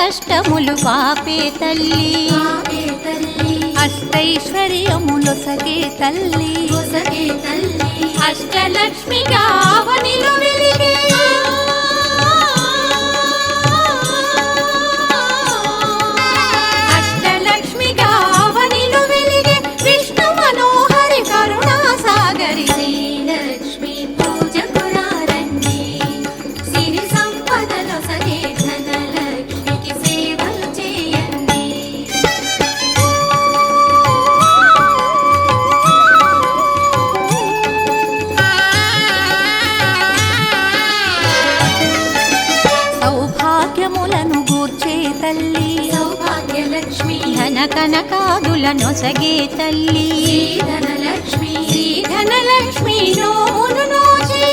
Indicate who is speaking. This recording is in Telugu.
Speaker 1: కష్టములు పాపే తల్లి అష్టైశ్వర్యములొసగే తల్లి అష్టలక్ష్మిగా అవనిలో వెలిగే అష్టలక్ష్మిగా అవనిలో వెలిగే విష్ణు మనోహరి కరుణా సాగరి
Speaker 2: శ్రీలక్ష్మి పూజకురారండి సిరి సంపదలో సగే ధనలక్ష్మికి సేవలు చేయండి.
Speaker 1: సౌభాగ్యములను గూర్చే తల్లి
Speaker 2: సౌభాగ్యలక్ష్మి
Speaker 1: ధన కనకాదులనొసగే తల్లి
Speaker 2: ధనలక్ష్మి
Speaker 1: ధనలక్ష్మి నోమును నోచే